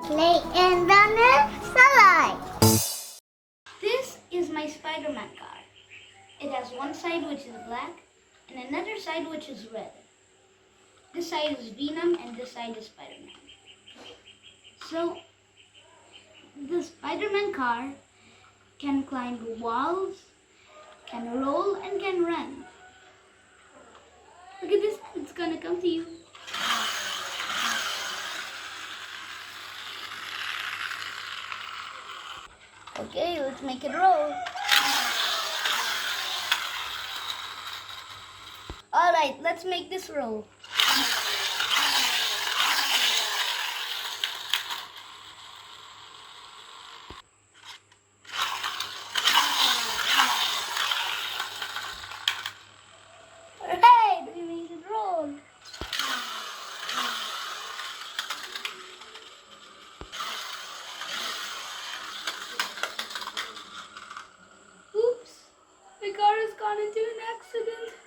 Play in the sunlight. This is my Spider-Man car. It has one side which is black and another side which is red. This side is Venom and this side is Spider-Man. So, the Spider-Man car can climb walls, can roll, and can run. Look at this, it's gonna come to you. Okay, let's make it roll. Alright, let's make this roll. Alright, we made it roll. Oops, my car has gone into an accident.